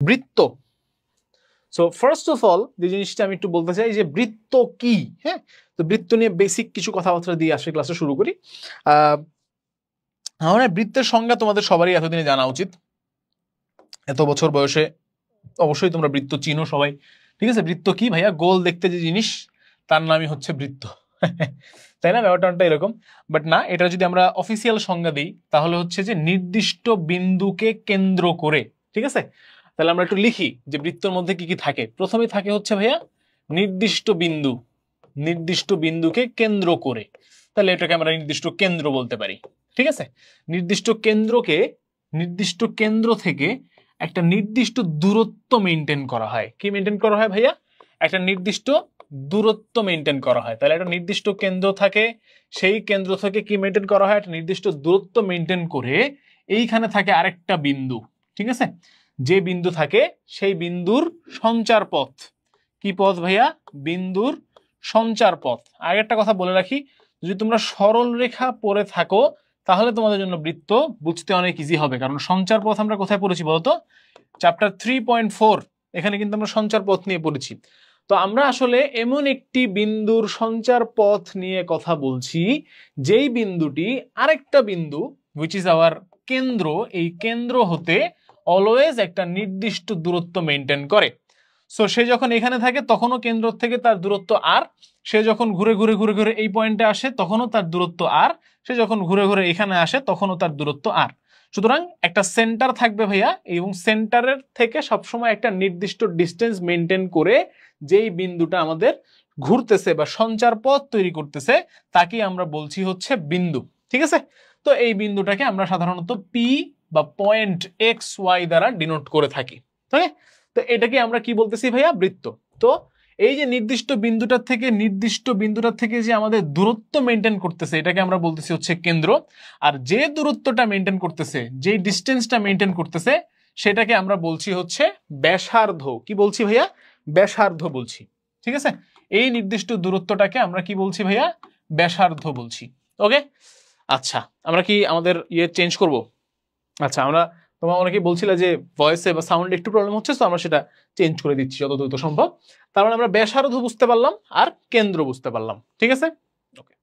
বৃত্ত। So first of all যে জিনিসটা আমি একটু বলতে চাই যে বৃত্ত কি। হ্যাঁ, তো বৃত্ত নিয়ে বেসিক কিছু কথাবার্তা দিয়ে আসলে ক্লাসে শুরু করি। আমার বৃত্তের সংজ্ঞা তোমাদের সবারই এতদিনে জানা উচিত, এত বছর বয়সে অবশ্যই তোমরা বৃত্ত চিনো সবাই। ঠিক আছে, বৃত্ত কি ভাইয়া? গোল দেখতে যে জিনিস তার নামই হচ্ছে বৃত্ত। তাই না, ব্যাপারটা এরকম। বাট না, এটা যদি আমরা অফিসিয়াল সংজ্ঞা দিই তাহলে হচ্ছে যে নির্দিষ্ট বিন্দুকে কেন্দ্র করে। ঠিক আছে, তাহলে আমরা একটু লিখি যে বৃত্তের মধ্যে কি কি থাকে। প্রথমে থাকে হচ্ছে ভাইয়া নির্দিষ্ট বিন্দু, নির্দিষ্ট বিন্দুকে কেন্দ্র করে, তাহলে এটাকে আমরা নির্দিষ্ট কেন্দ্র বলতে পারি। ঠিক আছে, নির্দিষ্ট কেন্দ্রকে, নির্দিষ্ট কেন্দ্র থেকে একটা নির্দিষ্ট দূরত্ব মেনটেন করা হয়। কি মেনটেন করা হয় ভাইয়া? একটা নির্দিষ্ট দূরত্ব মেনটেন করা হয়। তাহলে একটা নির্দিষ্ট কেন্দ্র থাকে, সেই কেন্দ্র থেকে কি মেনটেন করা হয়? একটা নির্দিষ্ট দূরত্ব মেনটেন করে এইখানে থাকে আরেকটা বিন্দু। ঠিক আছে, যে বিন্দু থাকে সেই বিন্দুর সঞ্চার পথ। কি পথ ভাইয়া? বিন্দুর সঞ্চার পথ। আর একটা কথা বলে রাখি, যদি তোমরা সরল রেখা পড়ে থাকো তাহলে তোমাদের জন্য বৃত্ত বুঝতে অনেক ইজি হবে, কারণ সঞ্চার পথ আমরা কোথায় পড়েছি বলতো? চ্যাপ্টার 3.4, এখানে কিন্তু আমরা সঞ্চার পথ নিয়ে পড়েছি। তো আমরা আসলে এমন একটি বিন্দুর সঞ্চার পথ নিয়ে কথা বলছি যেই বিন্দুটি আরেকটা বিন্দু হুইচ ইজ আওয়ার কেন্দ্র, এই কেন্দ্র হতে অলওয়েজ একটা নির্দিষ্ট দূরত্ব মেনটেন করে। সো সে যখন এখানে থাকে তখনও কেন্দ্র থেকে তার দূরত্ব আর, সে যখন ঘুরে ঘুরে ঘুরে ঘুরে এই পয়েন্টে আসে তখনও তার দূরত্ব আর, সে যখন ঘুরে ঘুরে এখানে আসে তখনও তার দূরত্ব আর। সুতরাং একটা সেন্টার থাকবে ভাইয়া, এবং সেন্টারের থেকে সবসময় একটা নির্দিষ্ট ডিস্টেন্স মেনটেন করে যেই বিন্দুটা আমাদের ঘুরতেছে বা সঞ্চার পথ তৈরি করতেছে তাকে আমরা বলছি হচ্ছে বিন্দু। ঠিক আছে, তো এই বিন্দুটাকে আমরা সাধারণত পি বা পয়েন্ট এক্স ওয়াই দ্বারা ডিনোট করে থাকি। ওকে, তো এটাকে আমরা কি বলতেছি ভাইয়া? বৃত্ত। তো এই যে নির্দিষ্ট বিন্দুটার থেকে যে আমাদের দূরত্ব মেনটেন করতেছে এটাকে আমরা বলতেছি হচ্ছে কেন্দ্র। আর যে দূরত্বটা মেনটেন করতেছে, যে ডিস্টেন্সটা মেনটেন করতেছে সেটাকে আমরা বলছি হচ্ছে ব্যাসার্ধ। কি বলছি ভাইয়া? ব্যাসার্ধ বলছি। ঠিক আছে, এই নির্দিষ্ট দূরত্বটাকে আমরা কি বলছি ভাইয়া? ব্যাসার্ধ বলছি। ওকে, আচ্ছা আমরা কি আমাদের চেঞ্জ করব? আচ্ছা, আমরা তোমরা অনেকেই বলছিলে যে ভয়েসে বা সাউন্ডে একটু প্রবলেম হচ্ছে, তো আমরা সেটা চেঞ্জ করে দিচ্ছি যত দ্রুত সম্ভব। তার মানে আমরা ব্যাসার্ধ বুঝতে পারলাম আর কেন্দ্র বুঝতে পারলাম। ঠিক আছে, ওকে।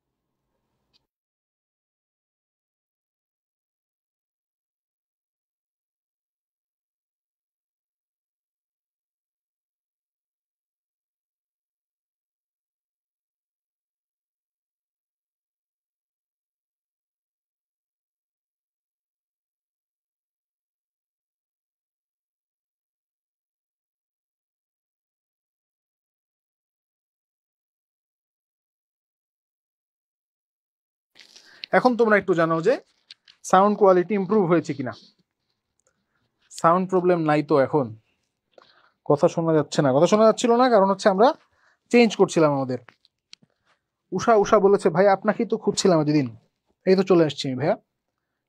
এখন তোমরা একটু জানো যে সাউন্ড কোয়ালিটি ইমপ্রুভ হয়েছে কিনা। সাউন্ড প্রবলেম নাই তো? এখন কথা শোনা যাচ্ছে না? কথা শোনা যাচ্ছিল না কারণ হচ্ছে আমরা চেঞ্জ করছিলাম আমাদের। উষা উষা বলেছে ভাই আপনাকেই তো খুঁজছিলাম এতদিন, এই তো চলে আসছি ভাইয়া,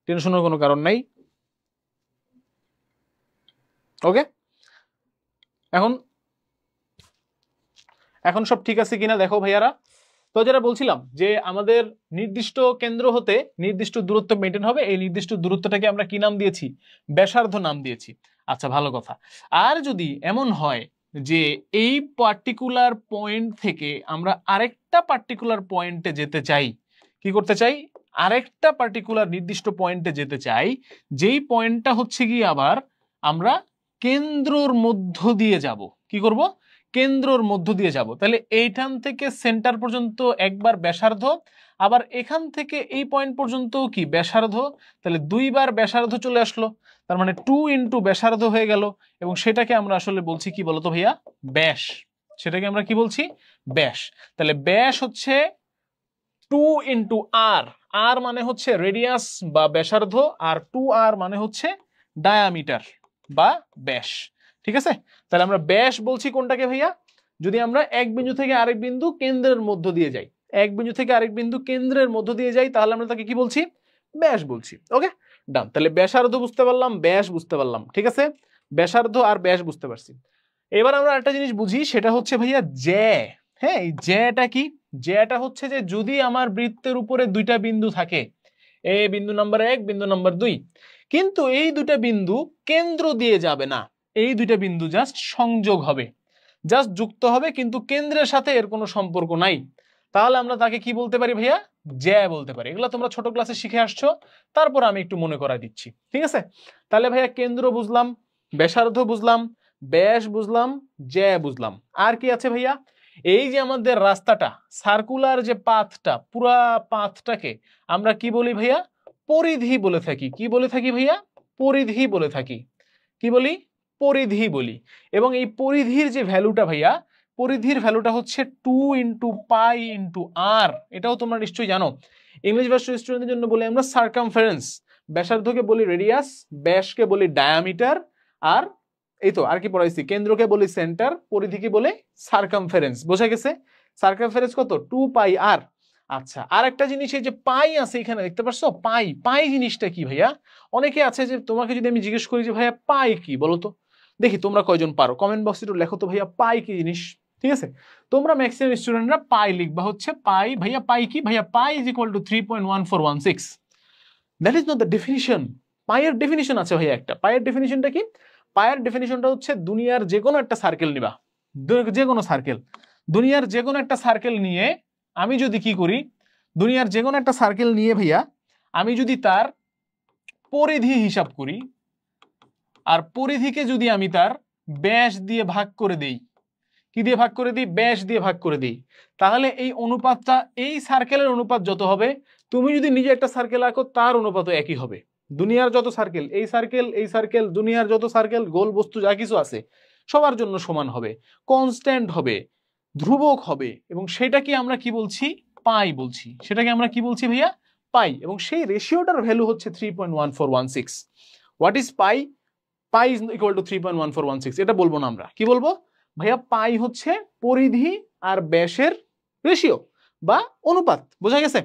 টেনশনের কোনো কারণ নাই। ওকে, এখন এখন সব ঠিক আছে কিনা দেখো ভাইয়ারা। তো যেটা বলছিলাম যে আমাদের নির্দিষ্ট কেন্দ্র হতে নির্দিষ্ট দূরত্ব মেনটেন হবে, এই নির্দিষ্ট দূরত্বটাকে আমরা কি নাম দিয়েছি? ব্যাসার্ধ নাম দিয়েছি। আচ্ছা, ভালো কথা। আর যদি এমন হয় যে এই পার্টিকুলার পয়েন্ট থেকে আমরা আরেকটা পার্টিকুলার পয়েন্টে যেতে চাই, কি করতে চাই? আরেকটা পার্টিকুলার নির্দিষ্ট পয়েন্টে যেতে চাই, যেই পয়েন্টটা হচ্ছে কি আবার আমরা কেন্দ্রর মধ্য দিয়ে যাব। কি করব? কেন্দ্রর মধ্য দিয়ে যাব। তাহলে এইখান থেকে সেন্টার পর্যন্ত একবার ব্যাসার্ধ, আবার এখান থেকে এই পয়েন্ট পর্যন্ত কি ব্যাসার্ধ, তাহলে দুইবার ব্যাসার্ধ চলে আসলো। তার মানে 2 ইন্টু ব্যাসার্ধ হয়ে গেল, এবং সেটাকে আমরা আসলে বলছি কি বলতো ভাইয়া? ব্যাস। সেটাকে আমরা কি বলছি? ব্যাস। তাহলে ব্যাস হচ্ছে 2 ইন্টু আর, আর মানে হচ্ছে রেডিয়াস বা ব্যাসার্ধ, আর 2r মানে হচ্ছে ডায়ামিটার বা ব্যাস। ঠিক আছে, তাহলে আমরা ব্যাস বলছি কোনটাকে ভাইয়া? যদি আমরা এক বিন্দু থেকে আরেক বিন্দু কেন্দ্রের মধ্য দিয়ে যাই, এক বিন্দু থেকে আরেক বিন্দু কেন্দ্রের মধ্য দিয়ে যাই, তাহলে আমরা তাকে কি বলছি? ব্যাস বলছি। ওকে, ডান। তাহলে ব্যাসার্ধ বুঝতে পারলাম, ব্যাস বুঝতে পারলাম। ঠিক আছে, ব্যাসার্ধ আর ব্যাস বুঝতে পারছি। এবার আমরা একটা জিনিস বুঝি, সেটা হচ্ছে ভাইয়া জ্যা। হ্যাঁ, এই জ্যাটা কি? জ্যাটা হচ্ছে যে যদি আমার বৃত্তের উপরে দুইটা বিন্দু থাকে, বিন্দু নাম্বার 1, বিন্দু নাম্বার 2, কিন্তু এই দুটা বিন্দু কেন্দ্র দিয়ে যাবে না, এই দুইটা বিন্দু জাস্ট সংযোগ হবে, জাস্ট যুক্ত হবে, কিন্তু কেন্দ্রের সাথে এর কোনো সম্পর্ক নাই। তাহলে আমরা তাকে কি বলতে পারি ভাইয়া? জ্যা বলতে পারি। এগুলো তোমরা ছোট ক্লাসে শিখে আসছো, তারপর আমি একটু মনে করাই দিচ্ছি, ঠিক আছে? তাহলে ভাইয়া কেন্দ্র বুঝলাম, ব্যাসার্ধ বুঝলাম, ব্যাস বুঝলাম, জ্যা বুঝলাম। আর কি আছে ভাইয়া? এই যে আমাদের রাস্তাটা, সার্কুলার যে পাথটা, পুরা পাথটাকে আমরা কি বলি ভাইয়া? পরিধি বলে থাকি। কি বলে থাকি ভাইয়া? পরিধি বলে থাকি। কি বলি? পরিধি বলি। এবং এই পরিধির যে ভ্যালুটা ভাইয়া, পরিধির ভ্যালুটা হচ্ছে 2 ইন্টু পাই ইন্টু আর। এটাও তোমরা নিশ্চয়ই জানো। ইংলিশ ভার্সন স্টুডেন্টদের জন্য বলি আমরা সার্কামফারেন্স। ব্যাসার্ধকে বলি রেডিয়াস, ব্যাসকে বলি ডায়ামিটার, আর এই তো আর কি পড়াইছি, কেন্দ্রকে বলি সেন্টার, পরিধিকে বলে সার্কামফারেন্স। বোঝা গেছে? সার্কামফারেন্স কত? 2 পাই আর। আচ্ছা, আর একটা জিনিস, এই যে পাই আছে এখানে দেখতে পাচ্ছো, পাই। পাই জিনিসটা কি ভাইয়া? অনেকে আছে যে তোমাকে যদি আমি জিজ্ঞেস করি যে ভাইয়া পাই কি বলো তো, দেখি তোমরা কয়জন পারো, কমেন্ট বক্সে একটু লেখো তো ভাইয়া পাই কি জিনিস। ঠিক আছে, তোমরা ম্যাক্সিমাম স্টুডেন্টরা পাই লিখবা হচ্ছে পাই। ভাইয়া পাই কি? ভাইয়া pi is equal to 3.1416। That is not the definition. পাইয়ের ডেফিনিশন আছে ভাইয়া একটা। পাইয়ের ডেফিনিশনটা কি? পাইয়ের ডেফিনিশনটা হচ্ছে দুনিয়ার যে কোনো একটা সার্কেল নিবা, যে কোনো সার্কেল, দুনিয়ার যে কোনো একটা সার্কেল নিয়ে আমি যদি কি করি, দুনিয়ার যে কোনো একটা সার্কেল নিয়ে ভাইয়া আমি যদি তার পরিধি হিসাব করি, আর পরিধিকে যদি আমি তার ব্যাস দিয়ে ভাগ করে দেই, কি দিয়ে ভাগ করে দিই? ব্যাস দিয়ে ভাগ করে দিই, তাহলে এই অনুপাতটা, এই সার্কেলের অনুপাত যত হবে, তুমি যদি নিজে একটা সার্কেল আঁকো তার অনুপাতও একই হবে। দুনিয়ার যত সার্কেল, এই সার্কেল, এই সার্কেল, দুনিয়ার যত সার্কেল, গোল বস্তু যা কিছু আছে সবার জন্য সমান হবে, কনস্ট্যান্ট হবে, ধ্রুবক হবে। এবং সেটাকে আমরা কি বলছি? পাই বলছি। সেটাকে আমরা কি বলছি ভাইয়া? পাই। এবং সেই রেশিওটার ভ্যালু হচ্ছে 3.1416। What is pi? Pi is equal to 3.1416। এটা বলবো না আমরা, কি বলবো ভাইয়া? পাই হচ্ছে পরিধি আর ব্যাসের রেশিও বা অনুপাত। বোঝা গেছে?